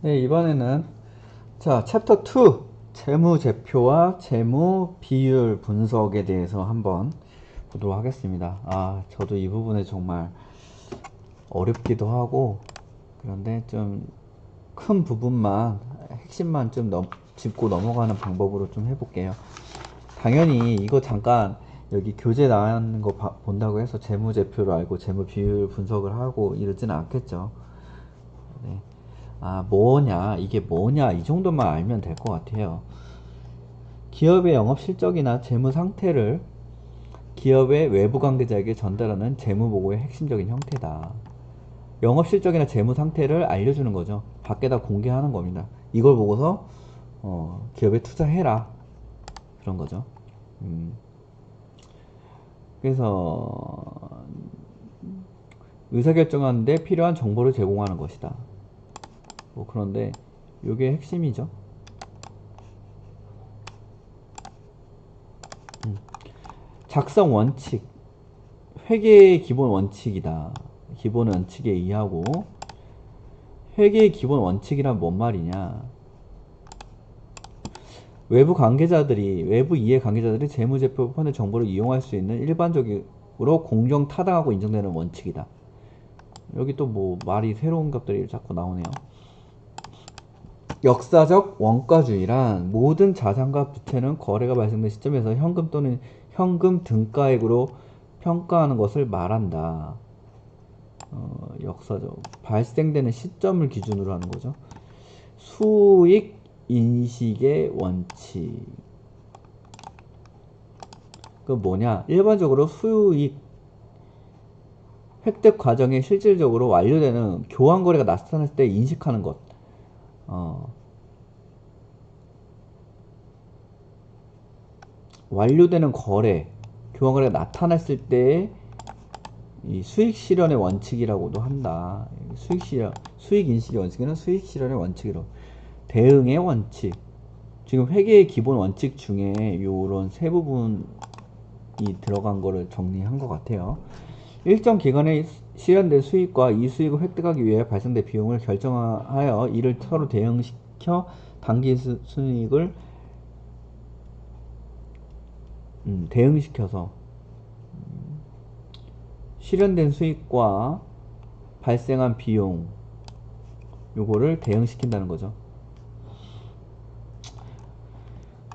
네, 이번에는 챕터 2 재무제표와 재무 비율 분석에 대해서 한번 보도록 하겠습니다. 저도 이 부분에 정말 어렵기도 하고 그런데 좀 큰 부분만 핵심만 좀 짚고 넘어가는 방법으로 좀 해볼게요. 당연히 이거 잠깐 여기 교재 나오는 거 본다고 해서 재무제표를 알고 재무 비율 분석을 하고 이러지는 않겠죠. 네. 뭐냐, 이게 뭐냐, 이 정도만 알면 될 것 같아요. 기업의 영업 실적이나 재무 상태를 기업의 외부 관계자에게 전달하는 재무 보고의 핵심적인 형태다. 영업 실적이나 재무 상태를 알려주는 거죠. 밖에다 공개하는 겁니다. 이걸 보고서 기업에 투자해라, 그런 거죠. 그래서 의사결정하는데 필요한 정보를 제공하는 것이다. 그런데 이게 핵심이죠. 작성 원칙, 회계의 기본 원칙이다. 기본 원칙에 의하고, 회계의 기본 원칙이란 뭔 말이냐? 외부 이해 관계자들이 재무제표판의 정보를 이용할 수 있는 일반적으로 공정 타당하고 인정되는 원칙이다. 여기 또 뭐 말이 새로운 것들이 자꾸 나오네요. 역사적 원가주의란 모든 자산과 부채는 거래가 발생된 시점에서 현금 또는 현금 등가액으로 평가하는 것을 말한다. 역사적 발생되는 시점을 기준으로 하는 거죠. 수익 인식의 원칙. 그 뭐냐? 일반적으로 수익 획득 과정이 실질적으로 완료되는 교환 거래가 나타났을 때 인식하는 것. 완료되는 거래, 교환 거래가 나타났을 때의 이 수익 실현의 원칙이라고도 한다. 수익 인식의 원칙은 수익 실현의 원칙이라고. 대응의 원칙. 지금 회계의 기본 원칙 중에 요런 세 부분이 들어간 거를 정리한 것 같아요. 일정 기간에 실현된 수익과 이 수익을 획득하기 위해 발생된 비용을 결정하여 이를 서로 대응시켜 당기 수익을 대응시켜서 실현된 수익과 발생한 비용 요거를 대응시킨다는 거죠.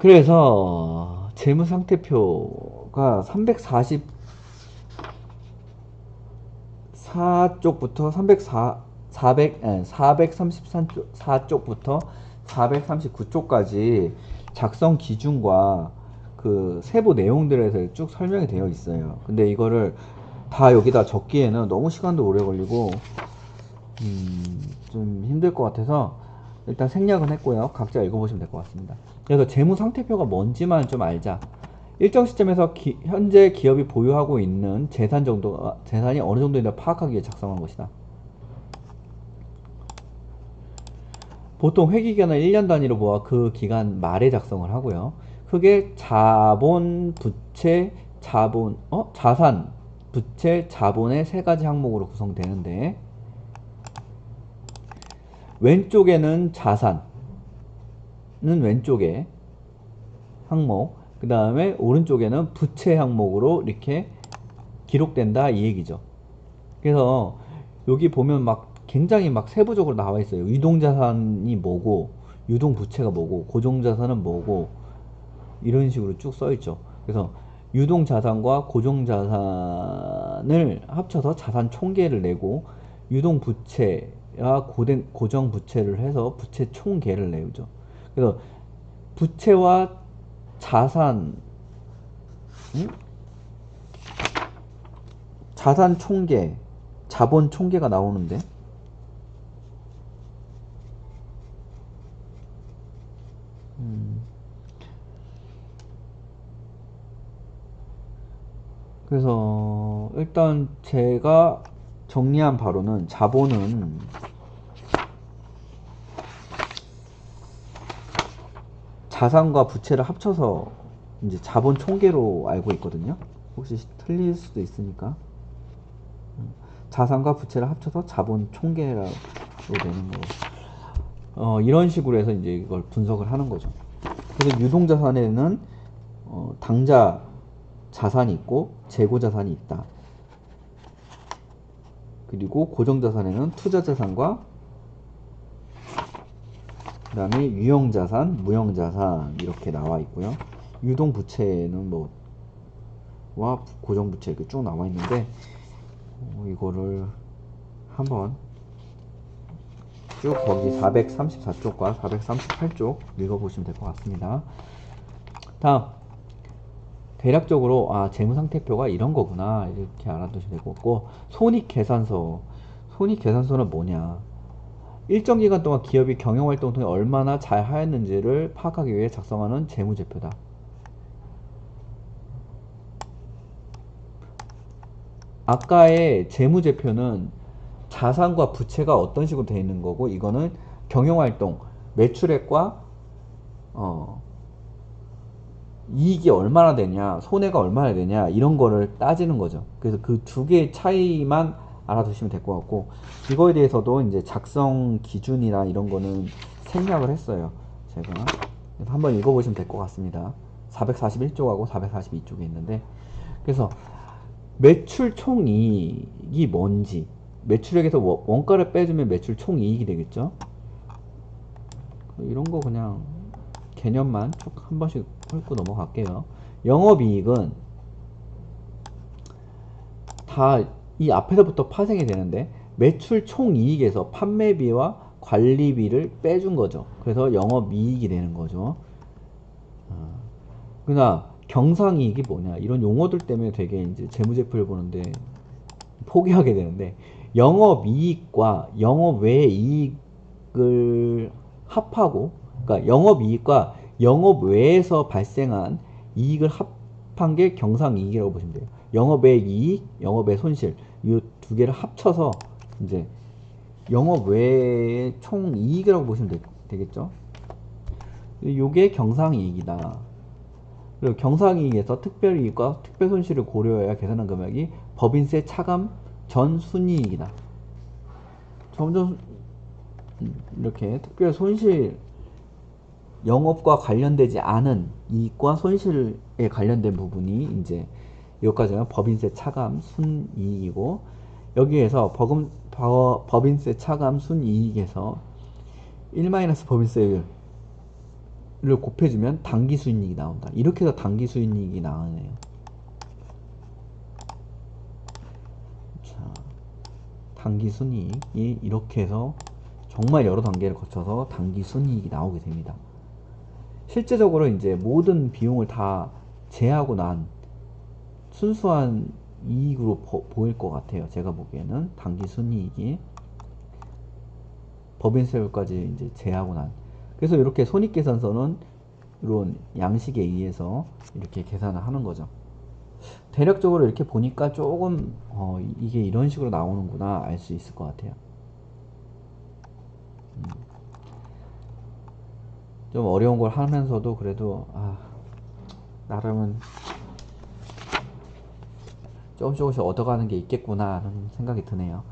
그래서 재무상태표가 344쪽부터 434쪽부터 439쪽까지 작성 기준과 그 세부 내용들에 대해서 쭉 설명이 되어 있어요. 근데 이거를 다 여기다 적기에는 너무 시간도 오래 걸리고 좀 힘들 것 같아서 일단 생략은 했고요. 각자 읽어보시면 될 것 같습니다. 그래서 재무상태표가 뭔지만 좀 알자. 일정 시점에서 현재 기업이 보유하고 있는 재산이 어느 정도인지 파악하기 위해 작성한 것이다. 보통 회기기간을 1년 단위로 모아 그 기간 말에 작성을 하고요. 그게 자본, 부채, 자산, 부채, 자본의 세 가지 항목으로 구성되는데, 왼쪽에는 자산은 왼쪽에 항목, 그 다음에 오른쪽에는 부채 항목으로 이렇게 기록된다 이 얘기죠. 그래서 여기 보면 막 굉장히 막 세부적으로 나와 있어요. 유동자산이 뭐고, 유동부채가 뭐고, 고정자산은 뭐고, 이런 식으로 쭉 써 있죠. 그래서 유동자산과 고정자산을 합쳐서 자산 총계를 내고, 유동부채와 고정부채를 해서 부채 총계를 내죠. 그래서 부채와 자산, 응? 자산 총계, 자본 총계가 나오는데, 그래서 일단 제가 정리한 바로는 자본은 자산과 부채를 합쳐서 이제 자본 총계로 알고 있거든요. 혹시 틀릴 수도 있으니까 자산과 부채를 합쳐서 자본 총계라고 되는 거고, 이런 식으로 해서 이제 이걸 분석을 하는 거죠. 그래서 유동자산에는 당좌 자산이 있고 재고 자산이 있다. 그리고 고정자산에는 투자자산과 그 다음에 유형자산, 무형자산 이렇게 나와 있고요. 유동부채는 뭐 와 고정부채 이렇게 쭉 나와 있는데 이거를 한번 쭉 거기 434쪽과 438쪽 읽어보시면 될 것 같습니다. 다음 대략적으로 재무상태표가 이런 거구나 이렇게 알아두시면 될 것 같고, 손익계산서. 손익계산서는 뭐냐, 일정 기간 동안 기업이 경영활동을 통해 얼마나 잘 하였는지를 파악하기 위해 작성하는 재무제표다. 아까의 재무제표는 자산과 부채가 어떤 식으로 되어 있는 거고, 이거는 경영활동 매출액과 이익이 얼마나 되냐, 손해가 얼마나 되냐, 이런 거를 따지는 거죠. 그래서 그 두 개의 차이만 알아두시면 될 것 같고, 이거에 대해서도 이제 작성 기준이나 이런 거는 생략을 했어요. 제가. 그래서 한번 읽어보시면 될 것 같습니다. 441쪽하고 442쪽에 있는데, 그래서 매출 총이익이 뭔지, 매출액에서 원가를 빼주면 매출 총이익이 되겠죠. 이런 거 그냥 개념만 쭉 한 번씩 훑고 넘어갈게요. 영업이익은 다 이 앞에서부터 파생이 되는데, 매출 총이익에서 판매비와 관리비를 빼준 거죠. 그래서 영업이익이 되는 거죠. 그러나 경상이익이 뭐냐, 이런 용어들 때문에 되게 이제 재무제표를 보는데 포기하게 되는데, 영업이익과 영업외이익을 합하고, 그러니까 영업이익과 영업외에서 발생한 이익을 합한 게 경상이익이라고 보시면 돼요. 영업외 이익, 영업외 손실, 이 두 개를 합쳐서 이제 영업외의 총이익이라고 보시면 되겠죠. 이게 경상이익이다. 그리고 경상이익에서 특별이익과 특별손실을 고려해야 계산한 금액이 법인세 차감 전 순이익이다. 점점 이렇게 특별 손실, 영업과 관련되지 않은 이익과 손실에 관련된 부분이 이제 여기까지는 법인세 차감 순이익이고, 여기에서 법인세 차감 순이익에서 1 법인세율을 곱해주면 당기순이익이 나온다. 이렇게 해서 당기순이익이 나오네요. 자, 당기순이익이 이렇게 해서 정말 여러 단계를 거쳐서 당기순이익이 나오게 됩니다. 실제적으로 이제 모든 비용을 다 제하고 난 순수한 이익으로 보일 것 같아요. 제가 보기에는 당기순이익이 법인세율까지 이제 제하고 난. 그래서 이렇게 손익계산서는 이런 양식에 의해서 이렇게 계산을 하는 거죠. 대략적으로 이렇게 보니까 조금 이게 이런 식으로 나오는구나 알 수 있을 것 같아요. 좀 어려운 걸 하면서도 그래도 나름은 조금씩 얻어가는 게 있겠구나 하는 생각이 드네요.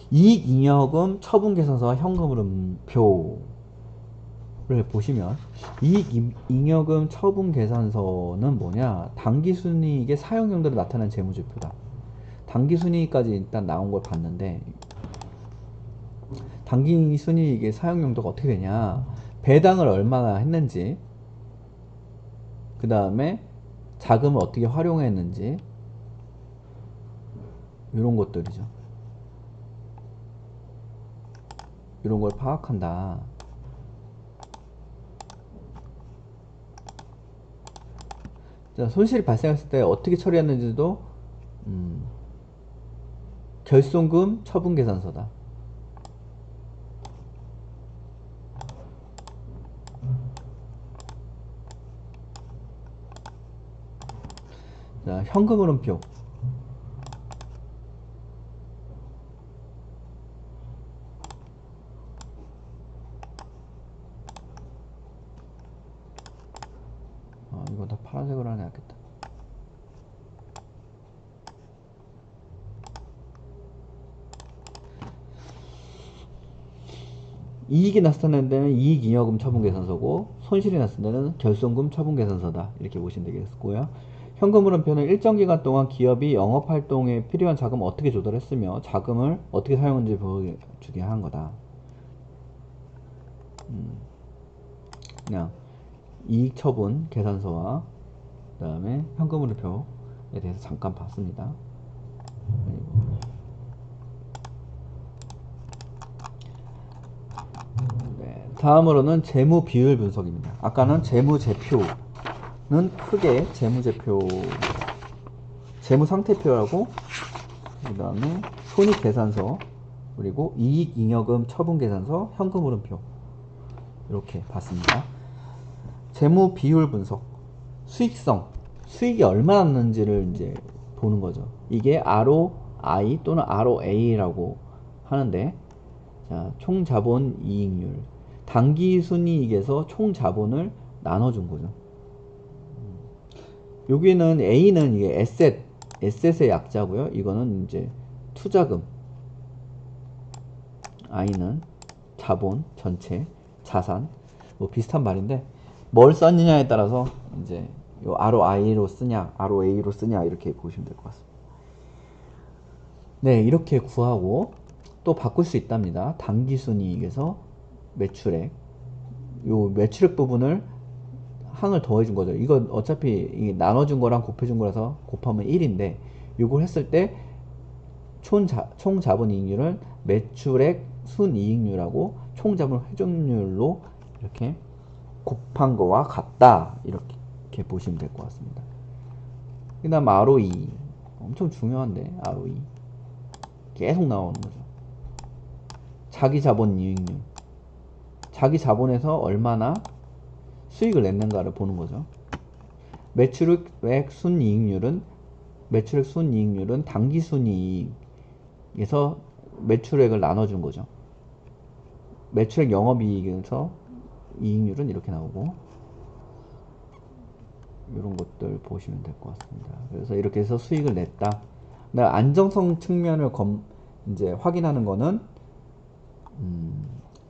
이익잉여금 처분계산서와 현금흐름표를 보시면, 이익잉여금 처분계산서는 뭐냐, 당기순이익의 사용용도를 나타내는 재무제표다. 당기순이익까지 일단 나온 걸 봤는데, 당기순이익의 사용용도가 어떻게 되냐, 배당을 얼마나 했는지, 그 다음에 자금을 어떻게 활용했는지, 이런 것들이죠. 이런 걸 파악한다. 자, 손실이 발생했을 때 어떻게 처리했는지도 결손금 처분계산서다. 자, 현금흐름표. 이거 다 파란색으로 하나 야겠다. 이익이 났을 때는 이익잉여금 처분계산서고 손실이 났을 때는 결손금 처분계산서다. 이렇게 보시면 되겠고요. 현금흐름표는 일정 기간 동안 기업이 영업활동에 필요한 자금을 어떻게 조달했으며 자금을 어떻게 사용했는지 보여주게 한 거다. 그냥 이익처분 계산서와 그 다음에 현금흐름표에 대해서 잠깐 봤습니다. 네, 다음으로는 재무 비율 분석입니다. 아까는 재무제표는 크게 재무상태표라고, 그 다음에 손익계산서, 그리고 이익잉여금 처분계산서, 현금흐름표 이렇게 봤습니다. 재무 비율 분석, 수익성, 수익이 얼마나 났는지를 이제 보는 거죠. 이게 ROI 또는 ROA라고 하는데, 자, 총 자본 이익률, 당기 순이익에서 총 자본을 나눠준 거죠. 여기는 A는 이게 에셋의 약자고요. 이거는 이제 투자금, I는 자본 전체, 자산, 뭐 비슷한 말인데 뭘 썼느냐에 따라서 이제 요 ROI로 쓰냐, ROA로 쓰냐 이렇게 보시면 될 것 같습니다. 네, 이렇게 구하고 또 바꿀 수 있답니다. 당기순이익에서 매출액, 요 매출액 부분을 항을 더해준 거죠. 이건 어차피 나눠준 거랑 곱해준 거라서 곱하면 1인데 이걸 했을 때 총 자본이익률은 매출액 순이익률하고 총 자본 회전율로 이렇게 곱한 거와 같다. 이렇게 보시면 될 것 같습니다. 그 다음 ROE, 엄청 중요한데 ROE 계속 나오는 거죠. 자기 자본 이익률, 자기 자본에서 얼마나 수익을 냈는가를 보는 거죠. 매출액 순이익률은 당기 순이익에서 매출액을 나눠준 거죠. 매출액 영업이익에서 이익률은 이렇게 나오고, 이런 것들 보시면 될 것 같습니다. 그래서 이렇게 해서 수익을 냈다. 안정성 측면을 이제 확인하는 거는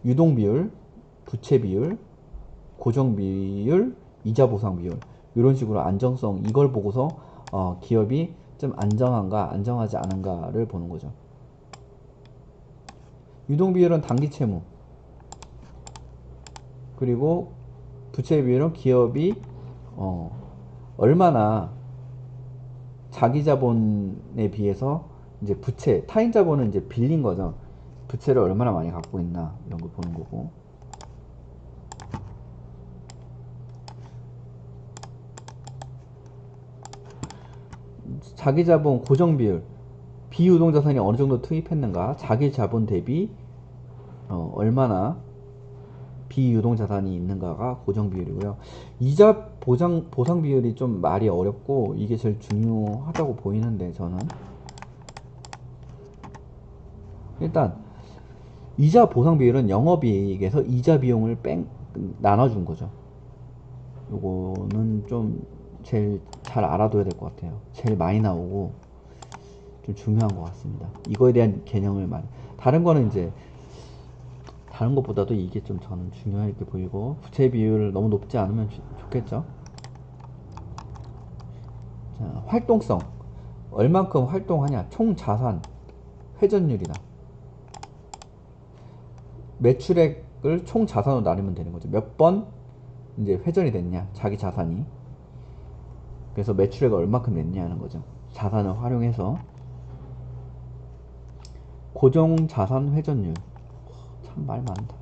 유동 비율, 부채 비율, 고정 비율, 이자 보상 비율, 이런 식으로 안정성, 이걸 보고서 기업이 좀 안정한가 안정하지 않은가를 보는 거죠. 유동 비율은 단기 채무, 그리고 부채 비율은 기업이 얼마나 자기 자본에 비해서 이제 부채, 타인 자본은 이제 빌린 거죠. 부채를 얼마나 많이 갖고 있나 이런 걸 보는 거고. 자기 자본 고정 비율, 비유동 자산이 어느 정도 투입했는가, 자기 자본 대비 얼마나 비유동 자산이 있는가가 고정 비율이고요. 이자 보상 비율이 좀 말이 어렵고 이게 제일 중요하다고 보이는데, 저는 일단 이자 보상 비율은 영업이익에서 이자 비용을 나눠준 거죠. 요거는 좀 제일 잘 알아둬야 될 것 같아요. 제일 많이 나오고 좀 중요한 것 같습니다. 이거에 대한 개념을 다른 거는 이제 다른 것보다도 이게 좀 저는 중요하게 보이고, 부채 비율 너무 높지 않으면 좋겠죠. 자, 활동성, 얼만큼 활동하냐, 총 자산 회전율이다. 매출액을 총 자산으로 나누면 되는 거죠. 몇 번 이제 회전이 됐냐, 자기 자산이. 그래서 매출액을 얼마큼 냈냐는 거죠. 자산을 활용해서. 고정 자산 회전율, 참 말 많다.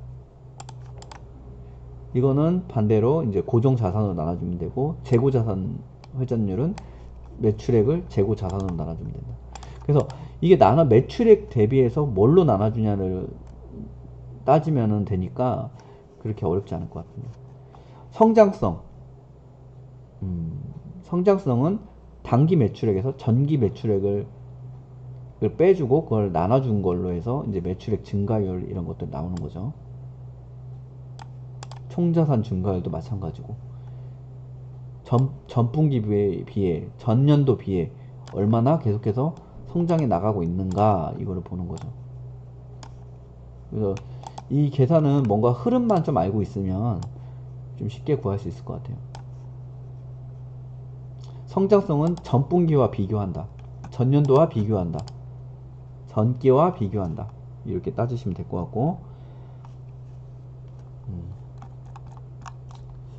이거는 반대로 이제 고정 자산으로 나눠주면 되고, 재고 자산 회전율은 매출액을 재고 자산으로 나눠주면 된다. 그래서 이게 매출액 대비해서 뭘로 나눠주냐를 따지면 되니까 그렇게 어렵지 않을 것 같습니다. 성장성, 성장성은 단기 매출액에서 전기 매출액을 빼주고 그걸 나눠준 걸로 해서 이제 매출액 증가율 이런 것들 나오는 거죠. 총자산 증가율도 마찬가지고, 전분기 비해 전년도 비해 얼마나 계속해서 성장해 나가고 있는가 이거를 보는 거죠. 그래서 이 계산은 뭔가 흐름만 좀 알고 있으면 좀 쉽게 구할 수 있을 것 같아요. 성장성은 전분기와 비교한다. 전년도와 비교한다. 전기와 비교한다. 이렇게 따지시면 될 것 같고,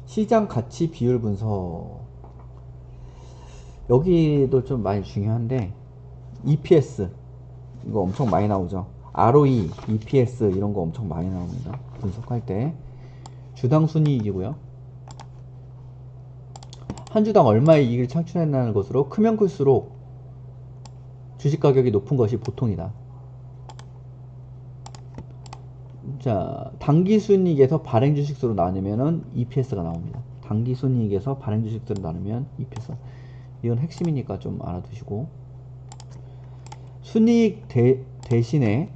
시장 가치 비율 분석. 여기도 좀 많이 중요한데, EPS. 이거 엄청 많이 나오죠. ROE, EPS 이런 거 엄청 많이 나옵니다. 분석할 때. 주당 순이익이고요. 한 주당 얼마의 이익을 창출했다는 것으로 크면 클수록 주식 가격이 높은 것이 보통이다. 자, 당기 순이익에서 발행 주식수로 나누면은 EPS가 나옵니다. 당기 순이익에서 발행 주식수로 나누면 EPS. 이건 핵심이니까 좀 알아두시고. 순이익 대신에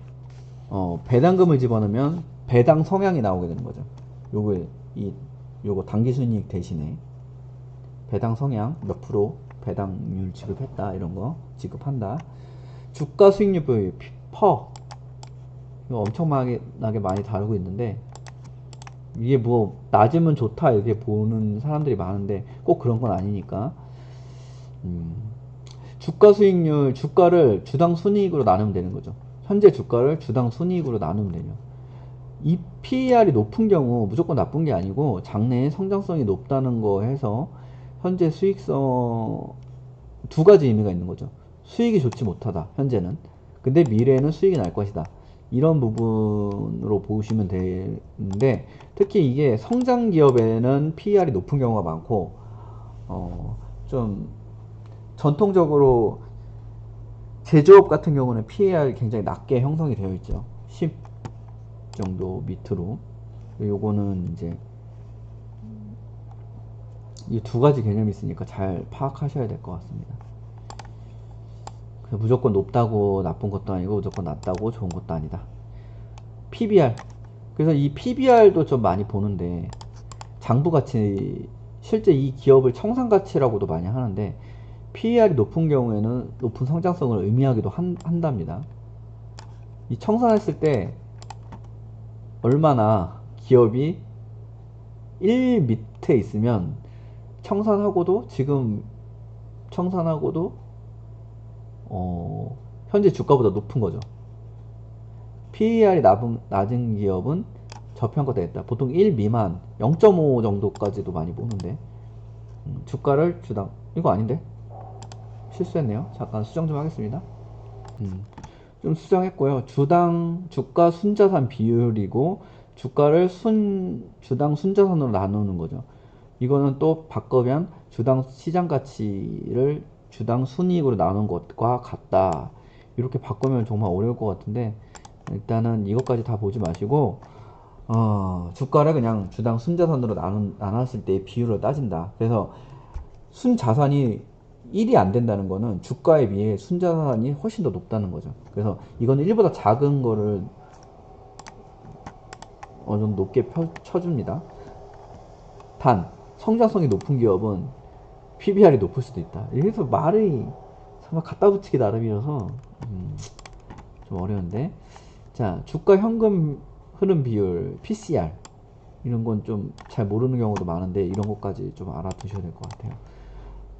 배당금을 집어넣으면 배당 성향이 나오게 되는 거죠. 요거 당기 순이익 대신에 배당 성향 몇 프로 배당률 지급했다 이런 거 지급한다. 주가 수익률 비율 퍼 이거 엄청나게 많이 다루고 있는데 이게 뭐 낮으면 좋다 이렇게 보는 사람들이 많은데 꼭 그런 건 아니니까. 주가 수익률 주가를 주당 순이익으로 나누면 되는 거죠. 현재 주가를 주당 순이익으로 나누면 되죠. 이 PER이 높은 경우 무조건 나쁜 게 아니고 장래에 성장성이 높다는 거 해서 현재 수익성 두 가지 의미가 있는 거죠. 수익이 좋지 못하다 현재는, 근데 미래에는 수익이 날 것이다, 이런 부분으로 보시면 되는데, 특히 이게 성장 기업에는 PER이 높은 경우가 많고 좀 전통적으로 제조업 같은 경우는 PER이 굉장히 낮게 형성이 되어 있죠. 10 정도 밑으로. 요거는 이제 이 두 가지 개념이 있으니까 잘 파악하셔야 될 것 같습니다. 무조건 높다고 나쁜 것도 아니고 무조건 낮다고 좋은 것도 아니다. PBR. 그래서 이 PBR도 좀 많이 보는데, 장부가치, 실제 이 기업을 청산가치라고도 많이 하는데, PER이 높은 경우에는 높은 성장성을 의미하기도 한답니다. 이 청산했을 때 얼마나 기업이 1 밑에 있으면 청산하고도 지금 청산하고도 현재 주가보다 높은 거죠. PER이 낮은 기업은 저평가되겠다. 보통 1 미만 0.5 정도까지도 많이 보는데, 주가를 주당 이거 아닌데? 실수했네요. 잠깐 수정 좀 하겠습니다. 좀 수정했고요. 주가 순자산 비율이고 주가를 주당 순자산으로 나누는 거죠. 이거는 또 바꾸면 주당 시장 가치를 주당 순이익으로 나눈 것과 같다. 이렇게 바꾸면 정말 어려울 것 같은데, 일단은 이것까지 다 보지 마시고 주가를 그냥 주당 순자산으로 나눴을 때의 비율을 따진다. 그래서 순자산이 1이 안 된다는 거는 주가에 비해 순자산이 훨씬 더 높다는 거죠. 그래서 이거는 1보다 작은 거를 어느 정도 높게 쳐줍니다. 단 성장성이 높은 기업은 PBR이 높을 수도 있다. 이래서 말이 정말 갖다 붙이기 나름이라서 좀 어려운데, 자, 주가 현금 흐름 비율 PCR 이런 건 좀 잘 모르는 경우도 많은데 이런 것까지 좀 알아두셔야 될 것 같아요.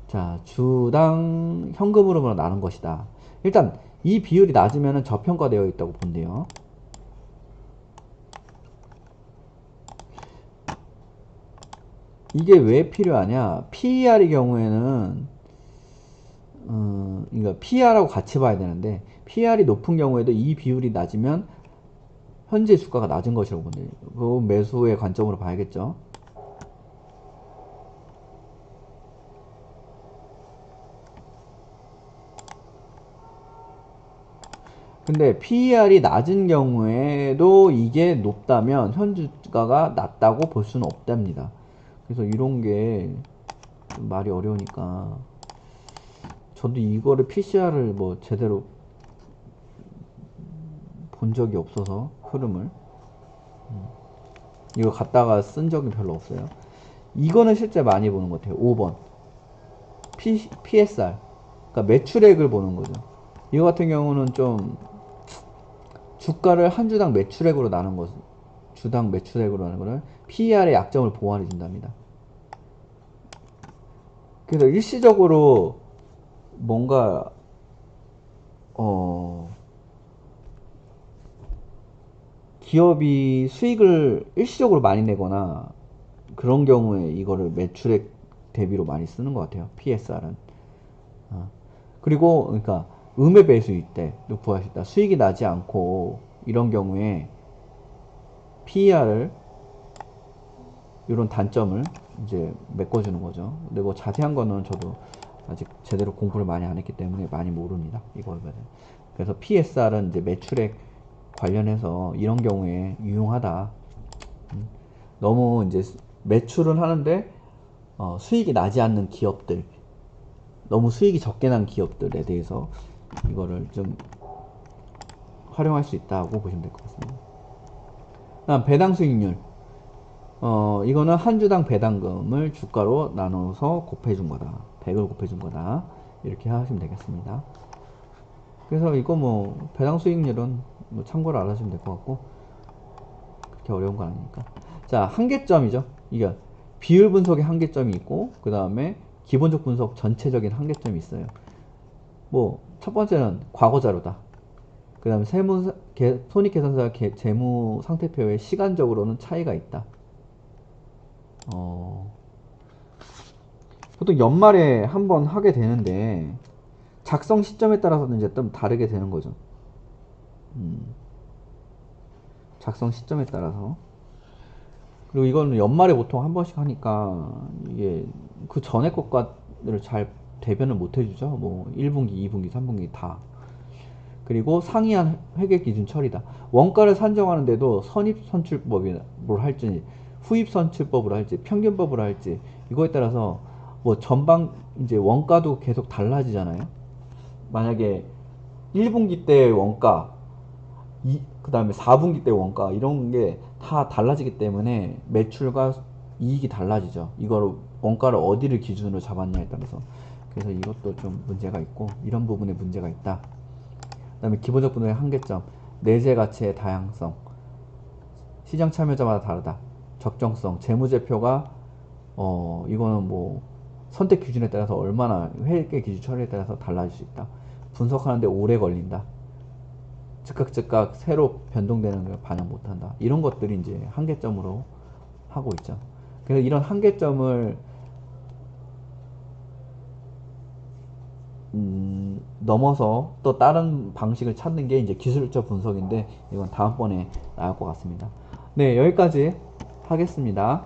자, 주당 현금 흐름으로 나눈 것이다. 일단 이 비율이 낮으면 저평가되어 있다고 본대요. 이게 왜 필요하냐? PER의 경우에는 그러니까 PER하고 같이 봐야 되는데, PER이 높은 경우에도 이 비율이 낮으면 현재 주가가 낮은 것이라고 본대요. 그 매수의 관점으로 봐야겠죠. 근데 PER이 낮은 경우에도 이게 높다면 현재 주가가 낮다고 볼 수는 없답니다. 그래서 이런 게 말이 어려우니까, 저도 이거를 PCR을 뭐 제대로 본 적이 없어서 흐름을 이거 갖다가 쓴 적이 별로 없어요. 이거는 실제 많이 보는 것 같아요. 5번 PSR, 그러니까 매출액을 보는 거죠. 이거 같은 경우는 좀 주가를 한 주당 매출액으로 나눈 것 주당 매출액으로 하는 거는 PER의 약점을 보완해 준답니다. 그래서 일시적으로 뭔가 기업이 수익을 일시적으로 많이 내거나 그런 경우에 이거를 매출액 대비로 많이 쓰는 것 같아요. PSR은. 그리고 그러니까 음의 배수일 때도 구할 수 있다. 수익이 나지 않고 이런 경우에 PER을 이런 단점을 이제 메꿔주는 거죠. 근데 뭐 자세한 거는 저도 아직 제대로 공부를 많이 안 했기 때문에 많이 모릅니다. 이거는. 그래서 PSR은 이제 매출액 관련해서 이런 경우에 유용하다. 너무 이제 매출은 하는데 수익이 나지 않는 기업들, 너무 수익이 적게 난 기업들에 대해서 이거를 좀 활용할 수 있다고 보시면 될 것 같습니다. 다음 배당 수익률. 이거는 한 주당 배당금을 주가로 나눠서 곱해준 거다. 100을 곱해준 거다. 이렇게 하시면 되겠습니다. 그래서 이거 뭐 배당 수익률은 뭐 참고로 알아주시면 될 것 같고, 그렇게 어려운 거 아니니까. 자, 한계점이죠. 이게 비율 분석의 한계점이 있고, 그 다음에 기본적 분석 전체적인 한계점이 있어요. 뭐 첫 번째는 과거 자료다. 그 다음에 손익계산서 재무 상태표에 시간적으로는 차이가 있다. 보통 연말에 한번 하게 되는데 작성 시점에 따라서는 이제 좀 다르게 되는 거죠. 작성 시점에 따라서. 그리고 이거는 연말에 보통 한 번씩 하니까 이게 그 전에 것과를 잘 대변을 못 해주죠. 뭐 1분기, 2분기, 3분기 다. 그리고 상이한 회계 기준 처리다. 원가를 산정하는데도 선입선출법이 뭘 할지, 후입선출법으로 할지, 평균법으로 할지, 이거에 따라서 뭐 전방 이제 원가도 계속 달라지잖아요. 만약에 1분기 때 원가, 그 다음에 4분기 때 원가, 이런 게 다 달라지기 때문에 매출과 이익이 달라지죠. 이걸 원가를 어디를 기준으로 잡았냐에 따라서. 그래서 이것도 좀 문제가 있고, 이런 부분에 문제가 있다. 그 다음에 기본적 분석의 한계점, 내재 가치의 다양성, 시장 참여자마다 다르다. 적정성, 재무제표가 이거는 뭐 선택 기준에 따라서 얼마나 회계 기준 처리에 따라서 달라질 수 있다. 분석하는데 오래 걸린다. 즉각 새로 변동되는 걸 반영 못한다. 이런 것들이 이제 한계점으로 하고 있죠. 그래서 이런 한계점을 넘어서 또 다른 방식을 찾는 게 이제 기술적 분석인데, 이건 다음번에 나올 것 같습니다. 네, 여기까지 하겠습니다.